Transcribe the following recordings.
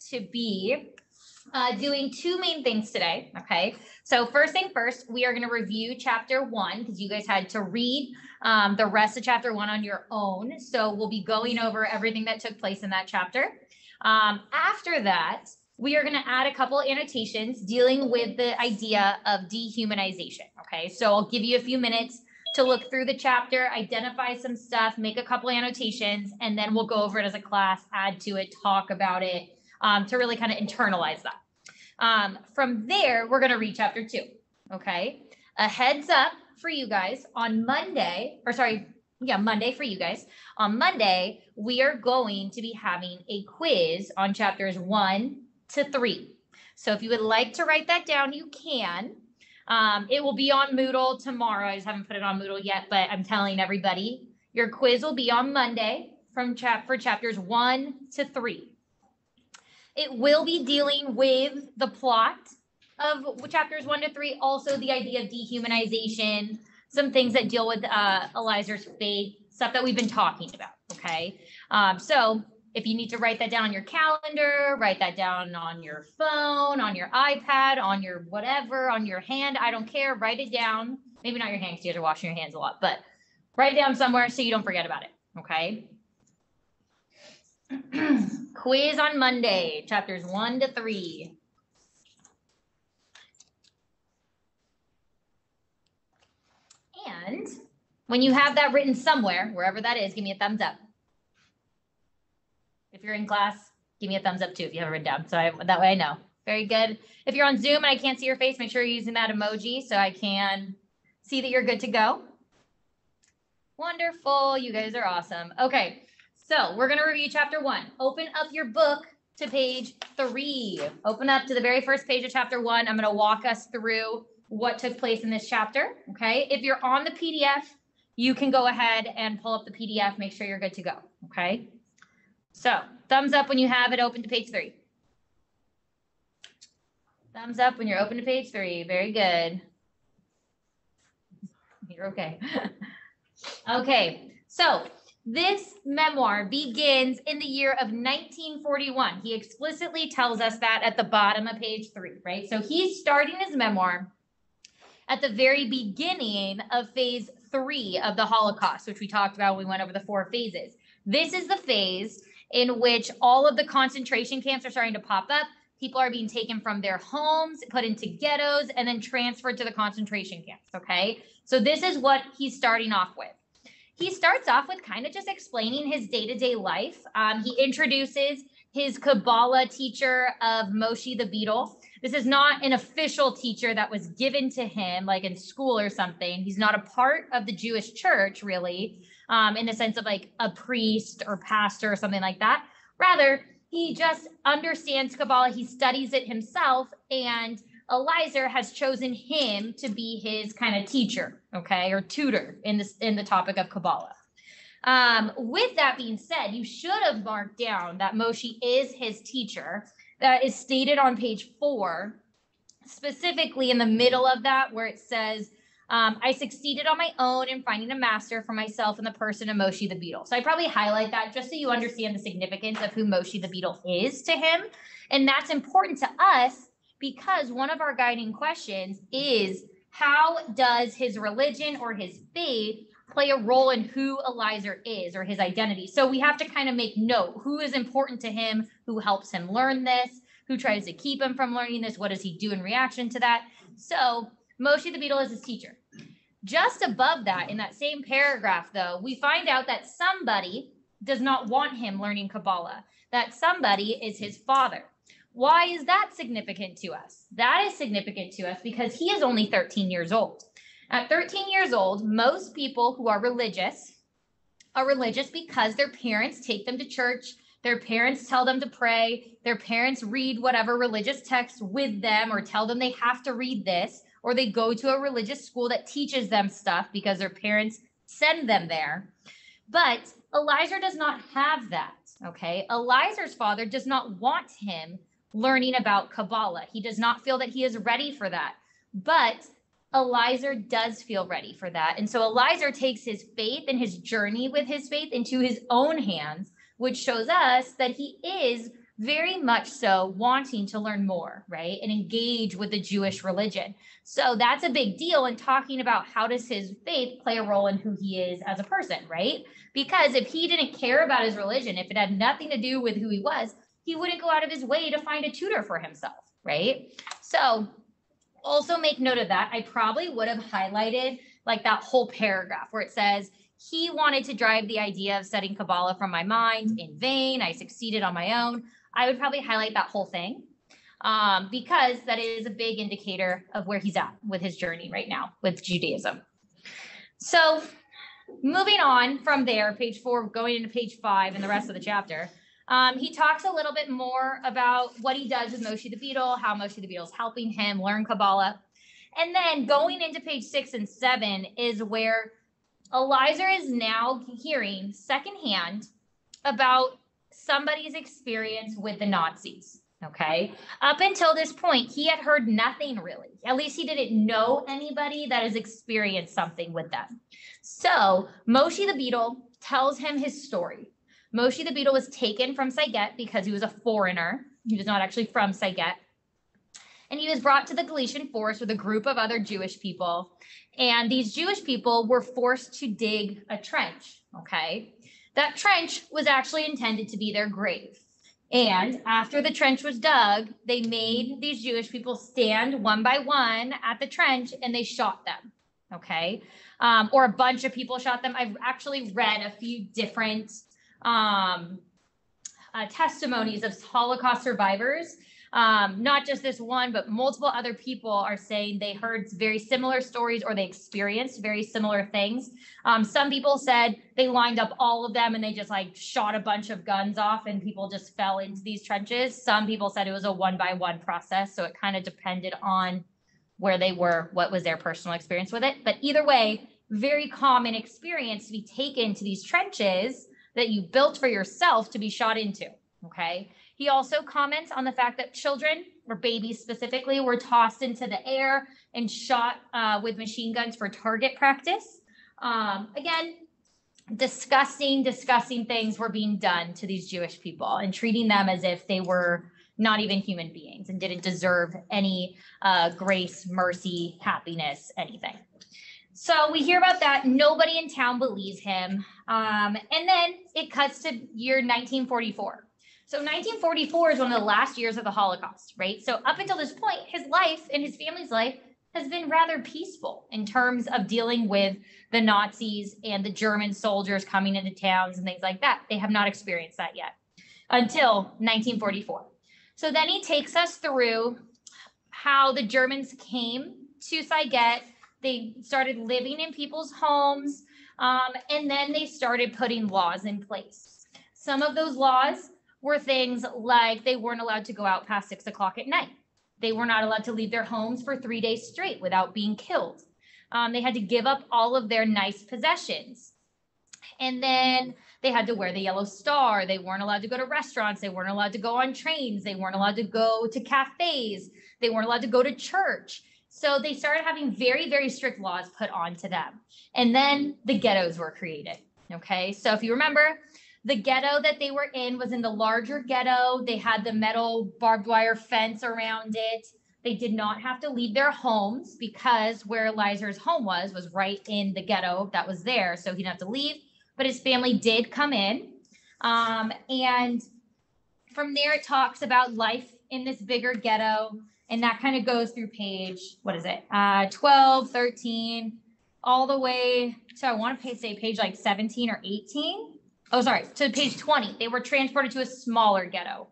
to be doing two main things today, okay? So first thing first, we are going to review chapter 1 because you guys had to read the rest of chapter 1 on your own. So we'll be going over everything that took place in that chapter. After that, we are going to add a couple annotations dealing with the idea of dehumanization, okay? So I'll give you a few minutes to look through the chapter, identify some stuff, make a couple annotations, and then we'll go over it as a class, add to it, talk about it, to really kind of internalize that. From there, we're going to read chapter 2, okay? A heads up for you guys on Monday, Monday for you guys. On Monday, we are going to be having a quiz on chapters 1 to 3. So if you would like to write that down, you can. It will be on Moodle tomorrow. I just haven't put it on Moodle yet, but I'm telling everybody, your quiz will be on Monday for chapters 1 to 3. It will be dealing with the plot of chapters 1 to 3, also the idea of dehumanization, some things that deal with Elizur's faith, stuff that we've been talking about, okay? So if you need to write that down on your calendar, write that down on your phone, on your iPad, on your whatever, on your hand, I don't care, write it down. Maybe not your hand because you guys are washing your hands a lot, but write it down somewhere so you don't forget about it, okay? Quiz on Monday, chapters 1 to 3. And when you have that written somewhere, wherever that is, give me a thumbs up. If you're in class, give me a thumbs up too if you have it written down. So that way I know. Very good. If you're on Zoom and I can't see your face, make sure you're using that emoji so I can see that you're good to go. Wonderful. You guys are awesome. Okay. So we're going to review chapter 1. Open up your book to page 3. Open up to the very first page of chapter 1. I'm going to walk us through what took place in this chapter. Okay. If you're on the PDF, you can go ahead and pull up the PDF. Make sure you're good to go. Okay. So thumbs up when you have it open to page 3. Thumbs up when you're open to page 3. Very good. You're okay. Okay. So this memoir begins in the year of 1941. He explicitly tells us that at the bottom of page 3, right? So he's starting his memoir at the very beginning of phase 3 of the Holocaust, which we talked about when we went over the 4 phases. This is the phase in which all of the concentration camps are starting to pop up. People are being taken from their homes, put into ghettos, and then transferred to the concentration camps, okay? So this is what he's starting off with. He starts off with kind of just explaining his day-to-day life. He introduces his Kabbalah teacher of Moshe the Beadle. This is not an official teacher that was given to him like in school or something. He's not a part of the Jewish church, really, in the sense of like a priest or pastor or something like that. Rather, he just understands Kabbalah. He studies it himself, and Elizur has chosen him to be his kind of teacher, okay, or tutor in the topic of Kabbalah. With that being said, you should have marked down that Moshe is his teacher. That is stated on page 4, specifically in the middle of that, where it says, I succeeded on my own in finding a master for myself in the person of Moshe the Beadle. So I probably highlight that just so you understand the significance of who Moshe the Beadle is to him. And that's important to us because one of our guiding questions is, how does his religion or his faith play a role in who Elizur is or his identity? So we have to kind of make note, who is important to him, who helps him learn this, who tries to keep him from learning this, what does he do in reaction to that? So Moshe the Beadle is his teacher. Just above that, in that same paragraph, though, we find out that somebody does not want him learning Kabbalah, that somebody is his father. Why is that significant to us? That is significant to us because he is only 13 years old. At 13 years old, most people who are religious because their parents take them to church, their parents tell them to pray, their parents read whatever religious text with them or tell them they have to read this, or they go to a religious school that teaches them stuff because their parents send them there. But Elizur does not have that, okay? Elizur's father does not want him learning about Kabbalah. He does not feel that he is ready for that. But Elizur does feel ready for that. And so Elizur takes his faith and his journey with his faith into his own hands, which shows us that he is very much so wanting to learn more, right? And engage with the Jewish religion. So that's a big deal in talking about how does his faith play a role in who he is as a person, right? Because if he didn't care about his religion, if it had nothing to do with who he was, he wouldn't go out of his way to find a tutor for himself, right? So also make note of that. I probably would have highlighted like that whole paragraph where it says, he wanted to drive the idea of studying Kabbalah from my mind in vain. I succeeded on my own. I would probably highlight that whole thing because that is a big indicator of where he's at with his journey right now with Judaism. So moving on from there, page 4, going into page 5 and the rest of the chapter, he talks a little bit more about what he does with Moshe the Beetle, how Moshe the Beetle is helping him learn Kabbalah. And then going into page 6 and 7 is where Eliezer is now hearing secondhand about somebody's experience with the Nazis, okay? Up until this point, he had heard nothing really. At least he didn't know anybody that has experienced something with them. So Moshe the Beetle tells him his story. Moshe the Beetle was taken from Saiget because he was a foreigner. He was not actually from Saiget. And he was brought to the Galician forest with a group of other Jewish people. And these Jewish people were forced to dig a trench, okay? That trench was actually intended to be their grave. And after the trench was dug, they made these Jewish people stand one by one at the trench and they shot them, okay? Or a bunch of people shot them. I've actually read a few different testimonies of Holocaust survivors. Not just this one, but multiple other people are saying they heard very similar stories or they experienced very similar things. Some people said they lined up all of them and they just like shot a bunch of guns off and people just fell into these trenches. Some people said it was a one-by-one process. So it kind of depended on where they were, what was their personal experience with it. But either way, very common experience to be taken to these trenches that you built for yourself to be shot into, okay? He also comments on the fact that children, or babies specifically, were tossed into the air and shot with machine guns for target practice. Again, disgusting things were being done to these Jewish people and treating them as if they were not even human beings and didn't deserve any grace, mercy, happiness, anything. So we hear about that. Nobody in town believes him. And then it cuts to year 1944. So 1944 is one of the last years of the Holocaust, right? So up until this point, his life and his family's life has been rather peaceful in terms of dealing with the Nazis and the German soldiers coming into towns and things like that. They have not experienced that yet until 1944. So then he takes us through how the Germans came to Saiget. They started living in people's homes, and then they started putting laws in place. Some of those laws were things like they weren't allowed to go out past 6 o'clock at night. They were not allowed to leave their homes for 3 days straight without being killed. They had to give up all of their nice possessions. And then they had to wear the yellow star. They weren't allowed to go to restaurants. They weren't allowed to go on trains. They weren't allowed to go to cafes. They weren't allowed to go to church. So they started having very, very strict laws put onto them. And then the ghettos were created. Okay, so if you remember, the ghetto that they were in was in the larger ghetto. They had the metal barbed wire fence around it. They did not have to leave their homes because where Eliezer's home was right in the ghetto that was there. So he didn't have to leave, but his family did come in. And from there, it talks about life in this bigger ghetto. And that kind of goes through page, 12, 13, all the way to, I want to say page like 17 or 18. Oh, sorry, to page 20. They were transported to a smaller ghetto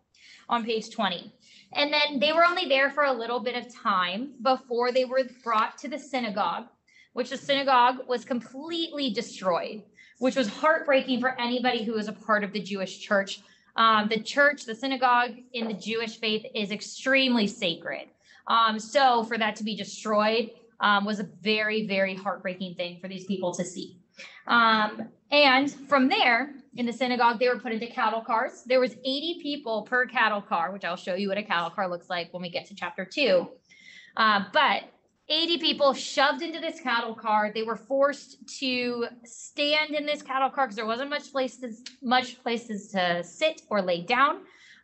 on page 20. And then they were only there for a little bit of time before they were brought to the synagogue, which the synagogue was completely destroyed, which was heartbreaking for anybody who was a part of the Jewish church. The synagogue in the Jewish faith is extremely sacred. So for that to be destroyed was a very, very heartbreaking thing for these people to see. And from there, in the synagogue, they were put into cattle cars. There was 80 people per cattle car, which I'll show you what a cattle car looks like when we get to chapter 2. But 80 people shoved into this cattle car. They were forced to stand in this cattle car because there wasn't much places to sit or lay down.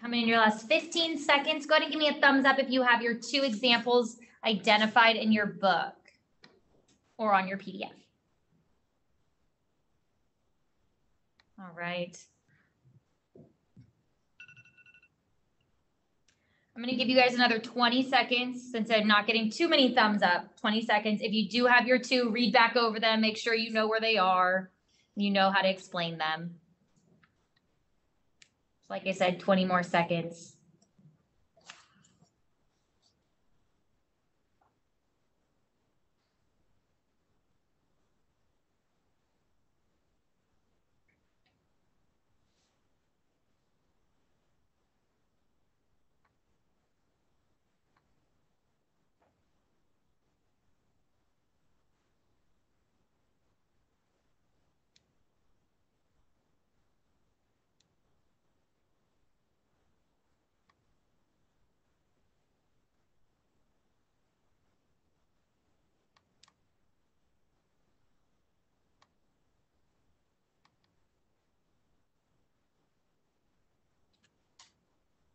Coming in your last 15 seconds. Go ahead and give me a thumbs up if you have your 2 examples identified in your book or on your PDF. All right. I'm going to give you guys another 20 seconds since I'm not getting too many thumbs up. 20 seconds. If you do have your 2, read back over them. Make sure you know where they are. You know how to explain them. Like I said, 20 more seconds.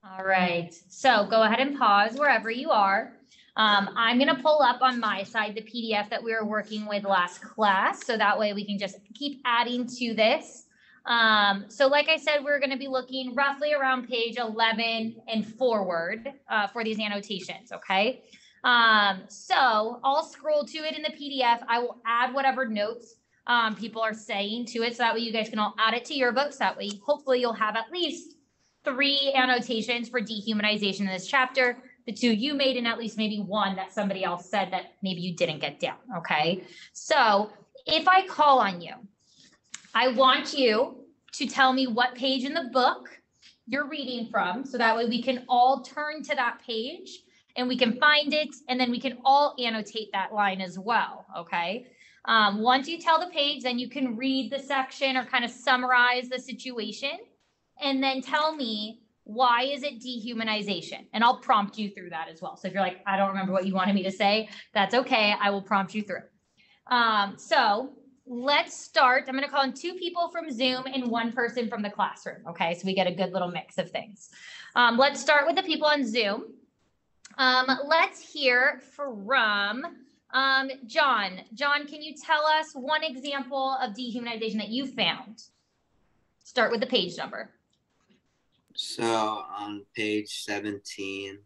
All right, so go ahead and pause wherever you are. I'm going to pull up on my side the PDF that we were working with last class, so that way we can just keep adding to this. So like I said, we're going to be looking roughly around page 11 and forward for these annotations, okay? So I'll scroll to it in the PDF. I will add whatever notes people are saying to it, so that way you guys can all add it to your books. That way, hopefully you'll have at least 3 annotations for dehumanization in this chapter, the 2 you made, and at least maybe 1 that somebody else said that maybe you didn't get down, okay? So if I call on you, I want you to tell me what page in the book you're reading from, so that way we can all turn to that page and we can find it, and then we can all annotate that line as well, okay? Once you tell the page, then you can read the section or kind of summarize the situation. And then tell me, why is it dehumanization? And I'll prompt you through that as well. So if you're like, I don't remember what you wanted me to say, that's okay. I will prompt you through. So let's start. I'm going to call in 2 people from Zoom and 1 person from the classroom. Okay, so we get a good little mix of things. Let's start with the people on Zoom. Let's hear from John. John, can you tell us 1 example of dehumanization that you found? Start with the page number. So on page 17.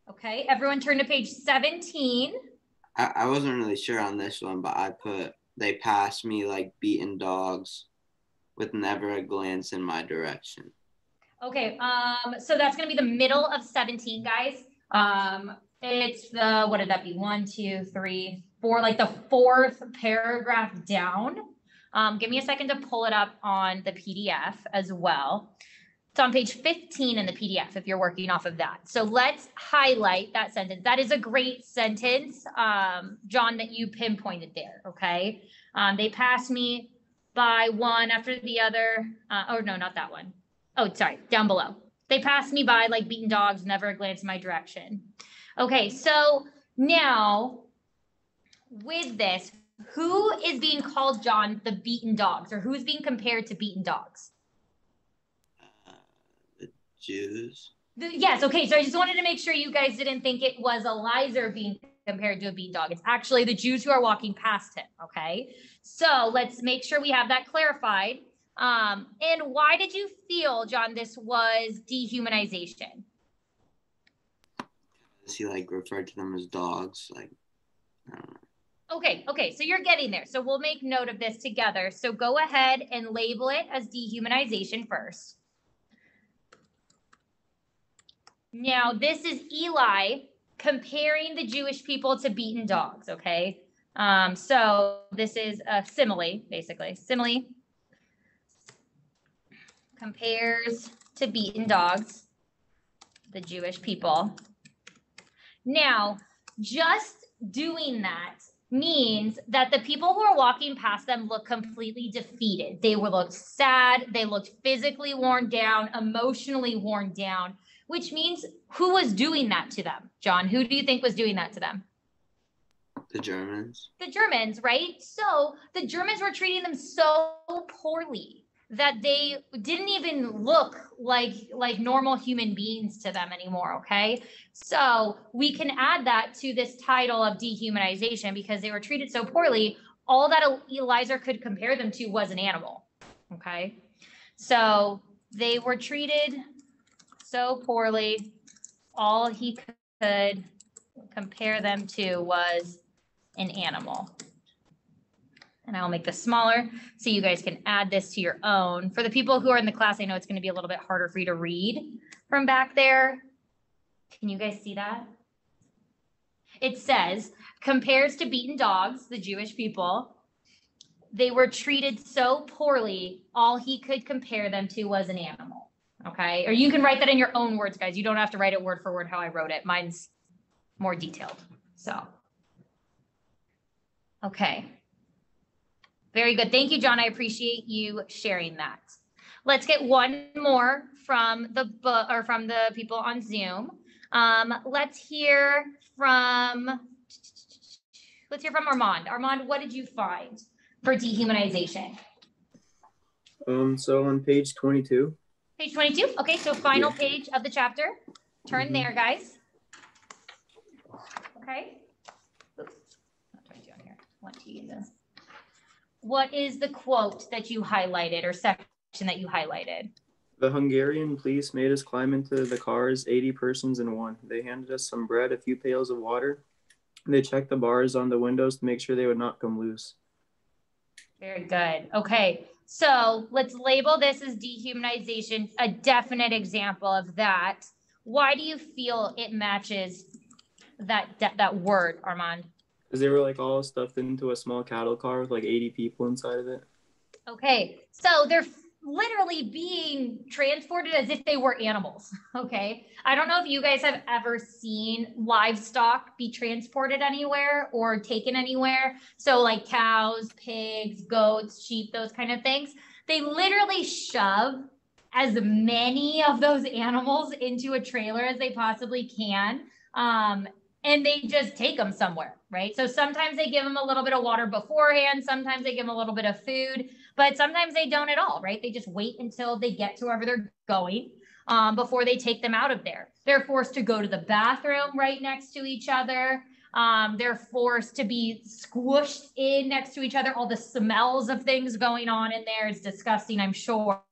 Okay, everyone turn to page 17. I wasn't really sure on this one, but I put, they passed me like beaten dogs with never a glance in my direction. Okay, so that's going to be the middle of 17, guys. It's the, what did that be? 1, 2, 3, 4, like the 4th paragraph down. Give me a second to pull it up on the PDF as well. It's on page 15 in the PDF if you're working off of that. So let's highlight that sentence. That is a great sentence, John, that you pinpointed there, okay? They passed me by one after the other. Oh, no, not that one. Oh, sorry, down below. They passed me by like beaten dogs, never a glance in my direction. Okay, so now with this, who is being called, John, the beaten dogs, or who's being compared to beaten dogs? The Jews. Yes, okay, so I just wanted to make sure you guys didn't think it was Eliezer being compared to a beaten dog. It's actually the Jews who are walking past him, okay? So let's make sure we have that clarified. And why did you feel, John, this was dehumanization? He like referred to them as dogs, like, I don't know. Okay, so you're getting there. So we'll make note of this together. So go ahead and label it as dehumanization first. Now, this is Eli comparing the Jewish people to beaten dogs, okay? So this is a simile, basically. Simile compares to beaten dogs, the Jewish people. Now, just doing that means that the people who are walking past them look completely defeated. They will look sad. They looked physically worn down, emotionally worn down, which means who was doing that to them? John, who do you think was doing that to them? The Germans. The Germans, right? So the Germans were treating them so poorly that they didn't even look like normal human beings to them anymore. Okay, so we can add that to this title of dehumanization because they were treated so poorly. All that Eliezer could compare them to was an animal. Okay, so they were treated so poorly, all he could compare them to was an animal. And I'll make this smaller so you guys can add this to your own. For the people who are in the class, I know it's going to be a little bit harder for you to read from back there. Can you guys see that? It says, compares to beaten dogs, the Jewish people, they were treated so poorly, all he could compare them to was an animal. Okay, or you can write that in your own words, guys. You don't have to write it word for word how I wrote it. Mine's more detailed. So, okay. Very good. Thank you, John. I appreciate you sharing that. Let's get one more from the book or from the people on Zoom. Let's hear from Armand. Armand, what did you find for dehumanization? So on page 22. Page 22. Okay, so final page of the chapter. Turn there, guys. Okay. Oops. Not 22 on here. What is the quote that you highlighted or section that you highlighted? The Hungarian police made us climb into the cars, 80 persons in one. They handed us some bread, a few pails of water. They checked the bars on the windows to make sure they would not come loose. Very good. Okay, so let's label this as dehumanization, a definite example of that. Why do you feel it matches that word, Armand? Because they were like all stuffed into a small cattle car with like 80 people inside of it. Okay, so they're literally being transported as if they were animals. Okay, I don't know if you guys have ever seen livestock be transported anywhere or taken anywhere. So like cows, pigs, goats, sheep, those kind of things. They literally shove as many of those animals into a trailer as they possibly can. And they just take them somewhere, right? So sometimes they give them a little bit of water beforehand. Sometimes they give them a little bit of food, but sometimes they don't at all, right? They just wait until they get to wherever they're going before they take them out of there. They're forced to go to the bathroom right next to each other. They're forced to be squished in next to each other. All the smells of things going on in there is disgusting, I'm sure.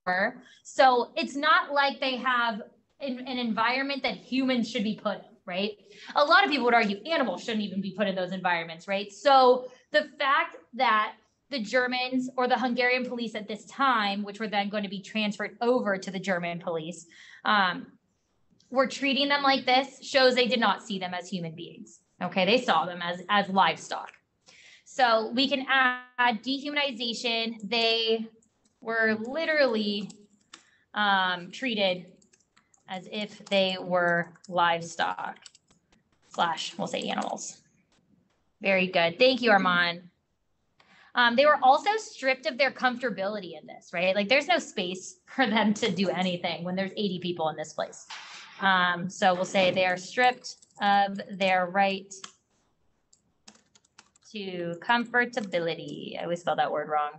So it's not like they have an environment that humans should be put in. Right? A lot of people would argue animals shouldn't even be put in those environments, right? So the fact that the Germans or the Hungarian police at this time, which were then going to be transferred over to the German police, were treating them like this shows they did not see them as human beings. Okay, they saw them as livestock. So we can add dehumanization. They were literally treated as if they were livestock / we'll say animals. Very good. Thank you, Armand. They were also stripped of their comfortability in this, right? Like there's no space for them to do anything when there's 80 people in this place. So we'll say they are stripped of their right to comfortability. I always spell that word wrong.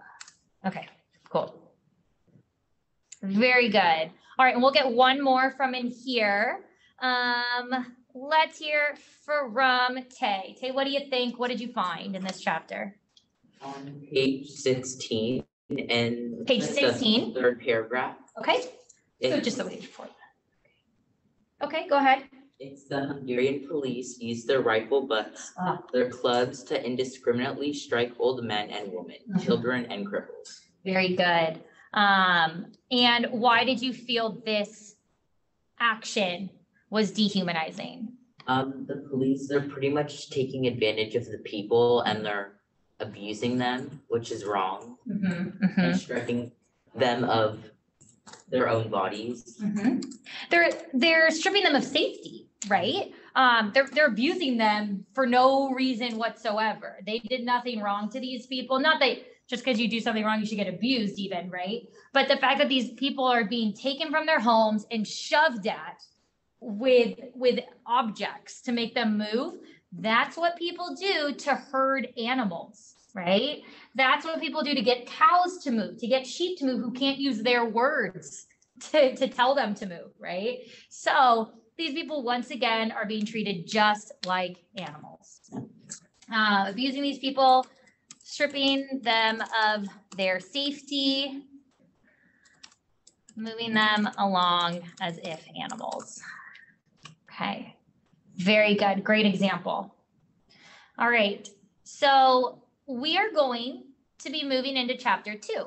Okay, cool. Very good. All right, and we'll get one more from in here. Let's hear from Tay. Tay, what do you think? What did you find in this chapter? On page 16 and page 16, the third paragraph. Okay, so just the page before that. Okay, go ahead. It's the Hungarian police use their rifle butts, their clubs to indiscriminately strike old men and women, children and cripples. Very good. And why did you feel this action was dehumanizing? The police, they're pretty much taking advantage of the people and they're abusing them, which is wrong, and stripping them of their own bodies. They're stripping them of safety, right? They're abusing them for no reason whatsoever. They did nothing wrong to these people. Not that just because you do something wrong, you should get abused even, right? But the fact that these people are being taken from their homes and shoved at with objects to make them move, that's what people do to herd animals, right? That's what people do to get cows to move, to get sheep to move who can't use their words to tell them to move, right? So these people, once again, are being treated just like animals. Abusing these people, stripping them of their safety, moving them along as if animals. Okay, very good, great example. All right, so we are going to be moving into chapter 2.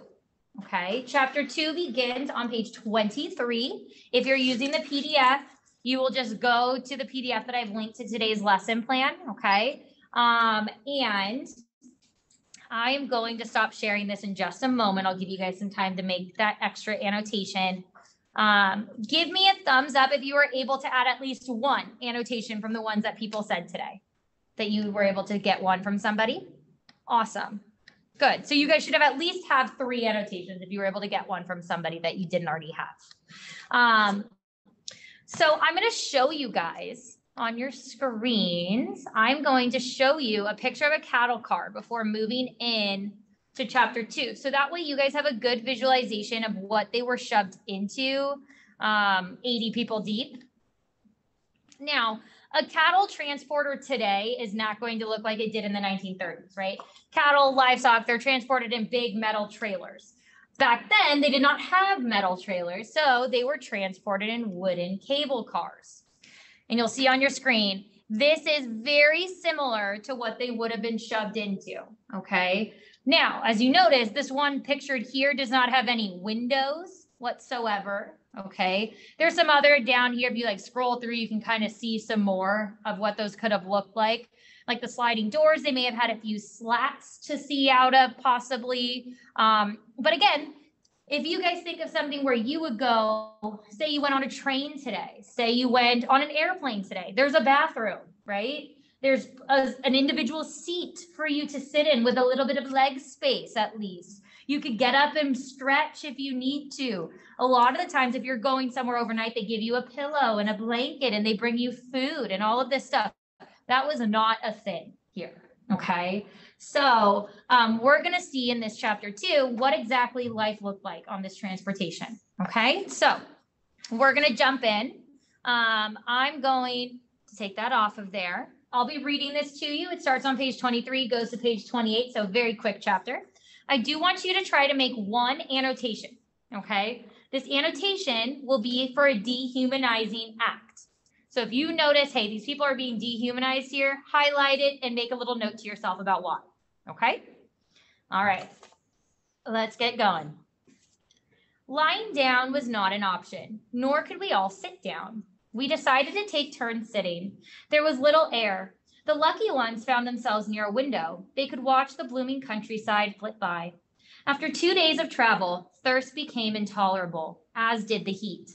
Okay, chapter 2 begins on page 23. If you're using the PDF, you will just go to the PDF that I've linked to today's lesson plan, okay? And I am going to stop sharing this in just a moment. I'll give you guys some time to make that extra annotation. Give me a thumbs up if you were able to add at least one annotation from the ones that people said today, that you were able to get one from somebody. Awesome. Good. So you guys should have at least have 3 annotations if you were able to get one from somebody that you didn't already have. So I'm going to show you guys on your screens. I'm going to show you a picture of a cattle car before moving in to chapter 2. So that way you guys have a good visualization of what they were shoved into, 80 people deep. Now, a cattle transporter today is not going to look like it did in the 1930s, right? Cattle, livestock, they're transported in big metal trailers. Back then, they did not have metal trailers, so they were transported in wooden cable cars. And you'll see on your screen, this is very similar to what they would have been shoved into, okay? Now, as you notice, this one pictured here does not have any windows whatsoever, okay? There's some other down here, if you like scroll through, you can kind of see some more of what those could have looked like the sliding doors. They may have had a few slats to see out of possibly. But again, if you guys think of something where you would go, say you went on a train today, say you went on an airplane today, there's a bathroom, right? There's an individual seat for you to sit in with a little bit of leg space at least. You could get up and stretch if you need to. A lot of the times, if you're going somewhere overnight, they give you a pillow and a blanket and they bring you food and all of this stuff. That was not a thing here, okay? So we're gonna see in this chapter 2 what exactly life looked like on this transportation, okay? So we're gonna jump in. I'm going to take that off of there. I'll be reading this to you. It starts on page 23, goes to page 28, so very quick chapter. I do want you to try to make one annotation, okay? This annotation will be for a dehumanizing act. So if you notice, hey, these people are being dehumanized here, highlight it and make a little note to yourself about why, okay? All right, let's get going. Lying down was not an option, nor could we all sit down. We decided to take turns sitting. There was little air. The lucky ones found themselves near a window. They could watch the blooming countryside flit by. After 2 days of travel, thirst became intolerable, as did the heat.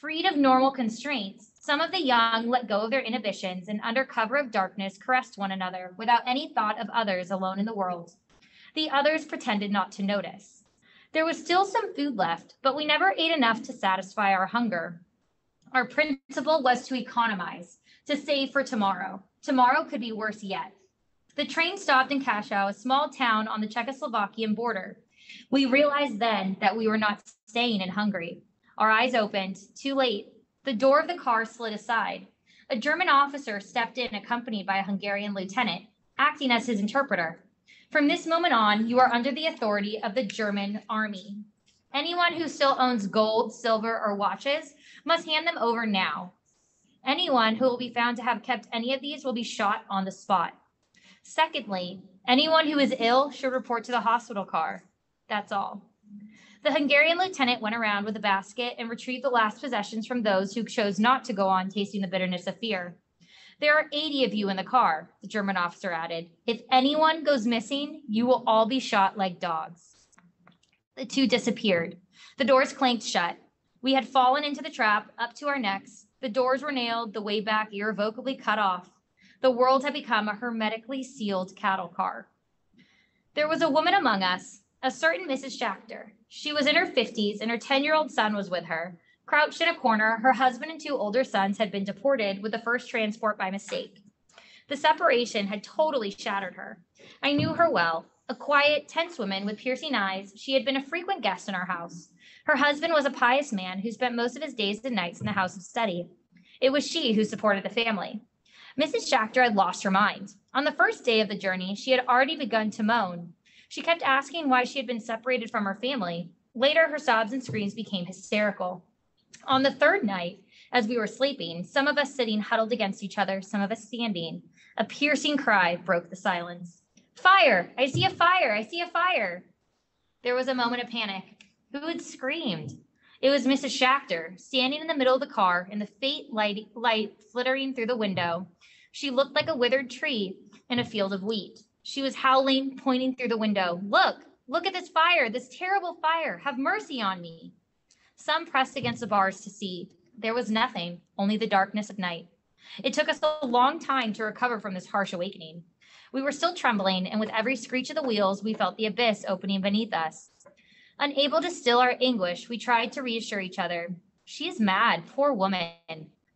Freed of normal constraints, some of the young let go of their inhibitions and under cover of darkness caressed one another without any thought of others alone in the world. The others pretended not to notice. There was still some food left, but we never ate enough to satisfy our hunger. Our principle was to economize, to save for tomorrow. Tomorrow could be worse yet. The train stopped in Kashau, a small town on the Czechoslovakian border. We realized then that we were not staying in Hungary. Our eyes opened, too late. The door of the car slid aside. A German officer stepped in, accompanied by a Hungarian lieutenant, acting as his interpreter. From this moment on, you are under the authority of the German army. Anyone who still owns gold, silver, or watches must hand them over now. Anyone who will be found to have kept any of these will be shot on the spot. Secondly, anyone who is ill should report to the hospital car. That's all. The Hungarian lieutenant went around with a basket and retrieved the last possessions from those who chose not to go on tasting the bitterness of fear. There are 80 of you in the car, the German officer added. If anyone goes missing, you will all be shot like dogs. The 2 disappeared. The doors clanked shut. We had fallen into the trap up to our necks. The doors were nailed, the way back irrevocably cut off. The world had become a hermetically sealed cattle car. There was a woman among us, a certain Mrs. Schachter. She was in her 50s and her 10-year-old son was with her. Crouched in a corner, her husband and 2 older sons had been deported with the first transport by mistake. The separation had totally shattered her. I knew her well. A quiet, tense woman with piercing eyes, she had been a frequent guest in our house. Her husband was a pious man who spent most of his days and nights in the house of study. It was she who supported the family. Mrs. Schachter had lost her mind. On the first day of the journey, she had already begun to moan. She kept asking why she had been separated from her family. Later, her sobs and screams became hysterical. On the third night, as we were sleeping, some of us sitting huddled against each other, some of us standing, a piercing cry broke the silence. Fire! I see a fire! I see a fire! There was a moment of panic. Who had screamed? It was Mrs. Schachter, standing in the middle of the car in the faint light flittering through the window. She looked like a withered tree in a field of wheat. She was howling, pointing through the window. Look at this fire, this terrible fire. Have mercy on me. Some pressed against the bars to see. There was nothing, only the darkness of night. It took us a long time to recover from this harsh awakening. We were still trembling, and with every screech of the wheels, we felt the abyss opening beneath us. Unable to still our anguish, we tried to reassure each other. She is mad, poor woman.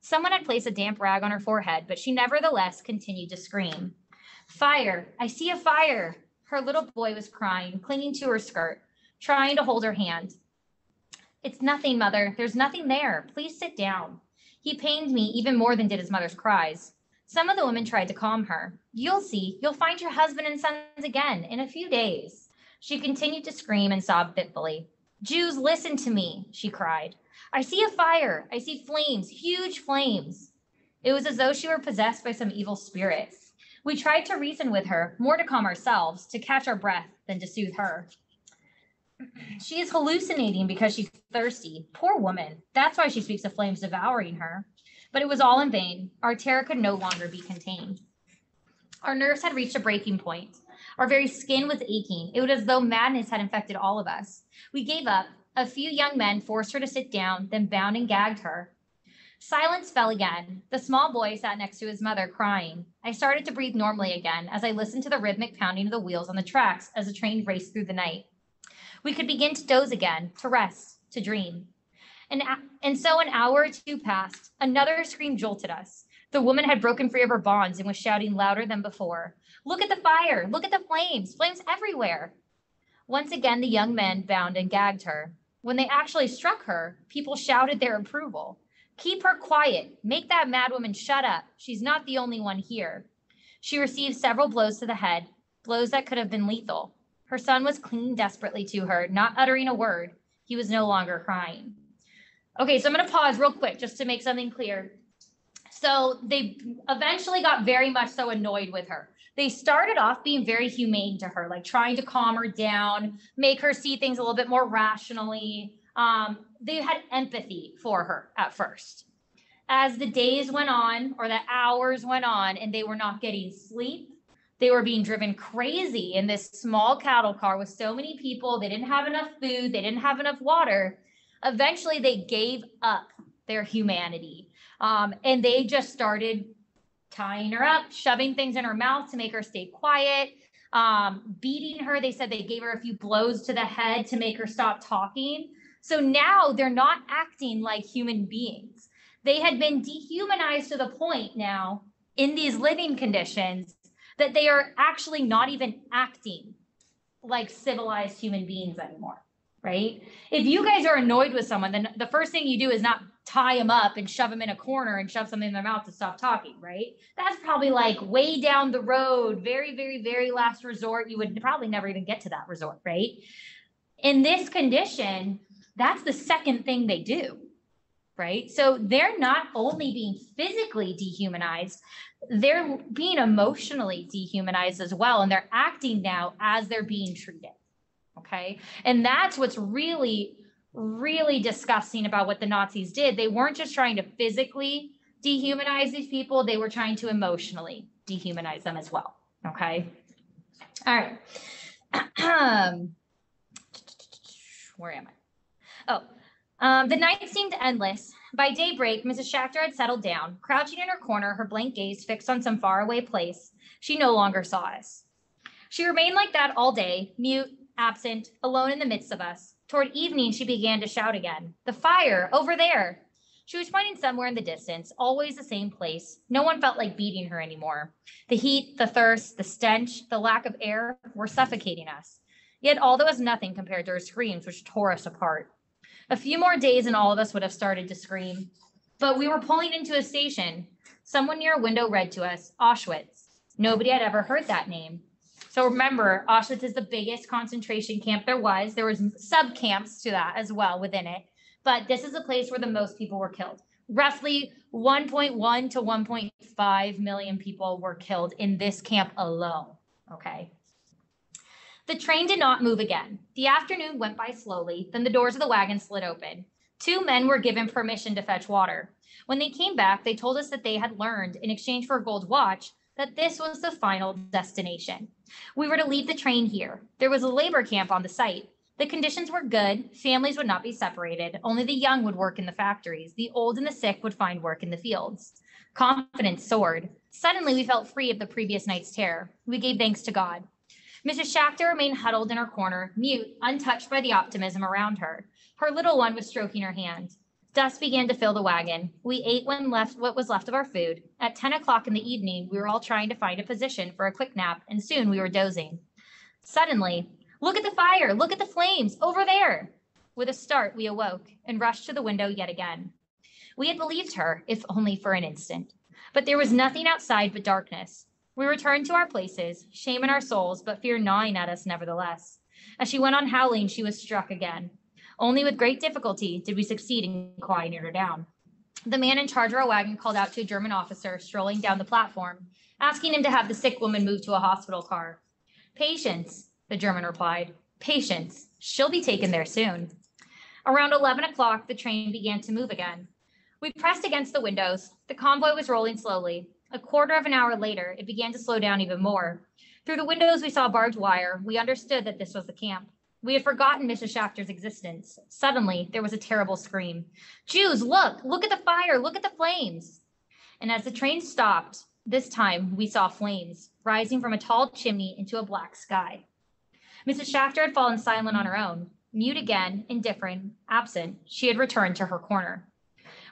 Someone had placed a damp rag on her forehead, but she nevertheless continued to scream. Fire! I see a fire! Her little boy was crying, clinging to her skirt, trying to hold her hand. It's nothing, Mother. There's nothing there. Please sit down. He pained me even more than did his mother's cries. Some of the women tried to calm her. You'll see. You'll find your husband and sons again in a few days. She continued to scream and sob fitfully. Jews, listen to me, she cried. I see a fire. I see flames, huge flames. It was as though she were possessed by some evil spirit. We tried to reason with her, more to calm ourselves, to catch our breath than to soothe her. She is hallucinating because she's thirsty. Poor woman. That's why she speaks of flames devouring her. But it was all in vain. Our terror could no longer be contained. Our nerves had reached a breaking point. Our very skin was aching. It was as though madness had infected all of us. We gave up. A few young men forced her to sit down, then bound and gagged her. Silence fell again. The small boy sat next to his mother, crying. I started to breathe normally again as I listened to the rhythmic pounding of the wheels on the tracks as the train raced through the night. We could begin to doze again, to rest, to dream. And so an hour or two passed. Another scream jolted us. The woman had broken free of her bonds and was shouting louder than before. Look at the fire! Look at the flames! Flames everywhere! Once again, the young men bound and gagged her. When they actually struck her, people shouted their approval. Keep her quiet. Make that madwoman shut up. She's not the only one here. She received several blows to the head, blows that could have been lethal. Her son was clinging desperately to her, not uttering a word. He was no longer crying. Okay, so I'm going to pause real quick just to make something clear. So they eventually got very much so annoyed with her. They started off being very humane to her, like trying to calm her down, make her see things a little bit more rationally. They had empathy for her at first. As the days went on, or the hours went on, and they were not getting sleep, they were being driven crazy in this small cattle car with so many people. They didn't have enough food. They didn't have enough water. Eventually, they gave up their humanity. And they just started tying her up, shoving things in her mouth to make her stay quiet, beating her. They said they gave her a few blows to the head to make her stop talking. So now they're not acting like human beings. They had been dehumanized to the point now in these living conditions that they are actually not even acting like civilized human beings anymore, right? If you guys are annoyed with someone, then the first thing you do is not tie them up and shove them in a corner and shove something in their mouth to stop talking, right? That's probably like way down the road, very, very, very last resort. You would probably never even get to that resort, right? In this condition, that's the second thing they do, right? So they're not only being physically dehumanized, they're being emotionally dehumanized as well. And they're acting now as they're being treated, okay? And that's what's really, really disgusting about what the Nazis did. They weren't just trying to physically dehumanize these people, they were trying to emotionally dehumanize them as well, okay? All right. Where am I? The night seemed endless. By daybreak, Mrs. Schachter had settled down. Crouching in her corner, her blank gaze fixed on some faraway place, she no longer saw us. She remained like that all day, mute, absent, alone in the midst of us. Toward evening, she began to shout again. The fire, over there! She was pointing somewhere in the distance, always the same place. No one felt like beating her anymore. The heat, the thirst, the stench, the lack of air were suffocating us. Yet all that was nothing compared to her screams, which tore us apart. A few more days and all of us would have started to scream. But we were pulling into a station. Someone near a window read to us, Auschwitz. Nobody had ever heard that name. So remember, Auschwitz is the biggest concentration camp there was. There was sub-camps to that as well within it. But this is a place where the most people were killed. Roughly 1.1 to 1.5 million people were killed in this camp alone, okay? The train did not move again. The afternoon went by slowly, then the doors of the wagon slid open. 2 men were given permission to fetch water. When they came back, they told us that they had learned, in exchange for a gold watch, that this was the final destination. We were to leave the train here. There was a labor camp on the site. The conditions were good. Families would not be separated. Only the young would work in the factories. The old and the sick would find work in the fields. Confidence soared. Suddenly, we felt free of the previous night's terror. We gave thanks to God. Mrs. Schachter remained huddled in her corner, mute, untouched by the optimism around her. Her little one was stroking her hand. Dust began to fill the wagon. We ate what was left of our food. At 10 o'clock in the evening, we were all trying to find a position for a quick nap, and soon we were dozing. Suddenly, look at the fire! Look at the flames! Over there! With a start, we awoke and rushed to the window yet again. We had believed her, if only for an instant. But there was nothing outside but darkness. We returned to our places, shame in our souls, but fear gnawing at us nevertheless. As she went on howling, she was struck again. Only with great difficulty did we succeed in quieting her down. The man in charge of our wagon called out to a German officer strolling down the platform, asking him to have the sick woman moved to a hospital car. Patience, the German replied. Patience. She'll be taken there soon. Around 11 o'clock, the train began to move again. We pressed against the windows. The convoy was rolling slowly. A quarter of an hour later, it began to slow down even more. Through the windows, we saw barbed wire. We understood that this was the camp. We had forgotten Mrs. Schachter's existence. Suddenly, there was a terrible scream. Jews, look! Look at the fire! Look at the flames! And as the train stopped, this time we saw flames rising from a tall chimney into a black sky. Mrs. Schachter had fallen silent on her own. Mute again, indifferent, absent, she had returned to her corner.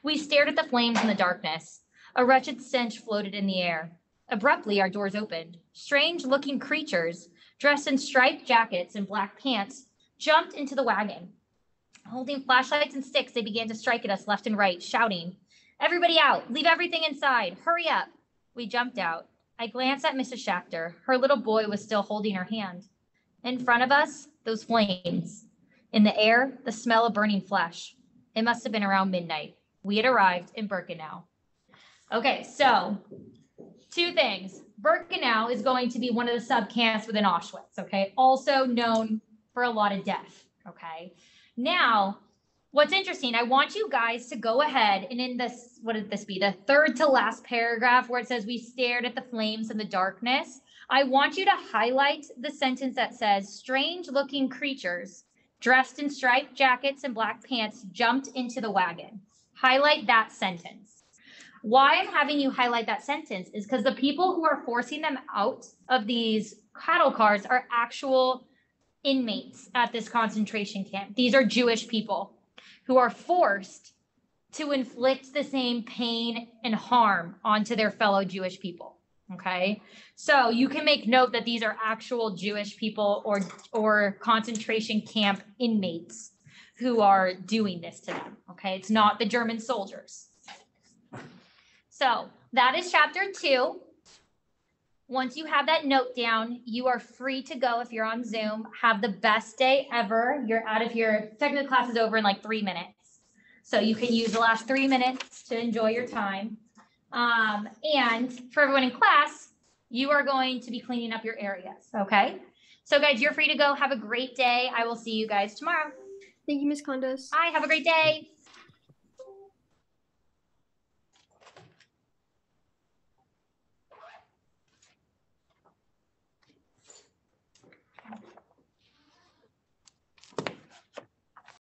We stared at the flames in the darkness. A wretched stench floated in the air. Abruptly, our doors opened. Strange-looking creatures, dressed in striped jackets and black pants, jumped into the wagon. Holding flashlights and sticks, they began to strike at us left and right, shouting, "Everybody out! Leave everything inside! Hurry up!" We jumped out. I glanced at Mrs. Schachter. Her little boy was still holding her hand. In front of us, those flames. In the air, the smell of burning flesh. It must have been around midnight. We had arrived in Birkenau. Okay, so 2 things. Birkenau is going to be one of the sub-camps within Auschwitz, okay? Also known for a lot of death, okay? Now, what's interesting, I want you guys to go ahead and in this, what would this be? The third to last paragraph where it says, we stared at the flames in the darkness. I want you to highlight the sentence that says, strange-looking creatures dressed in striped jackets and black pants jumped into the wagon. Highlight that sentence. Why I'm having you highlight that sentence is because the people who are forcing them out of these cattle cars are actual inmates at this concentration camp. These are Jewish people who are forced to inflict the same pain and harm onto their fellow Jewish people. Okay, so you can make note that these are actual Jewish people or concentration camp inmates who are doing this to them. Okay, it's not the German soldiers. So that is chapter 2. Once you have that note down, you are free to go if you're on Zoom. Have the best day ever. You're out of here. Technical class is over in like 3 minutes. So you can use the last 3 minutes to enjoy your time. And for everyone in class, you are going to be cleaning up your areas, okay? So guys, you're free to go. Have a great day. I will see you guys tomorrow. Thank you, Ms. Condos. Bye. Have a great day.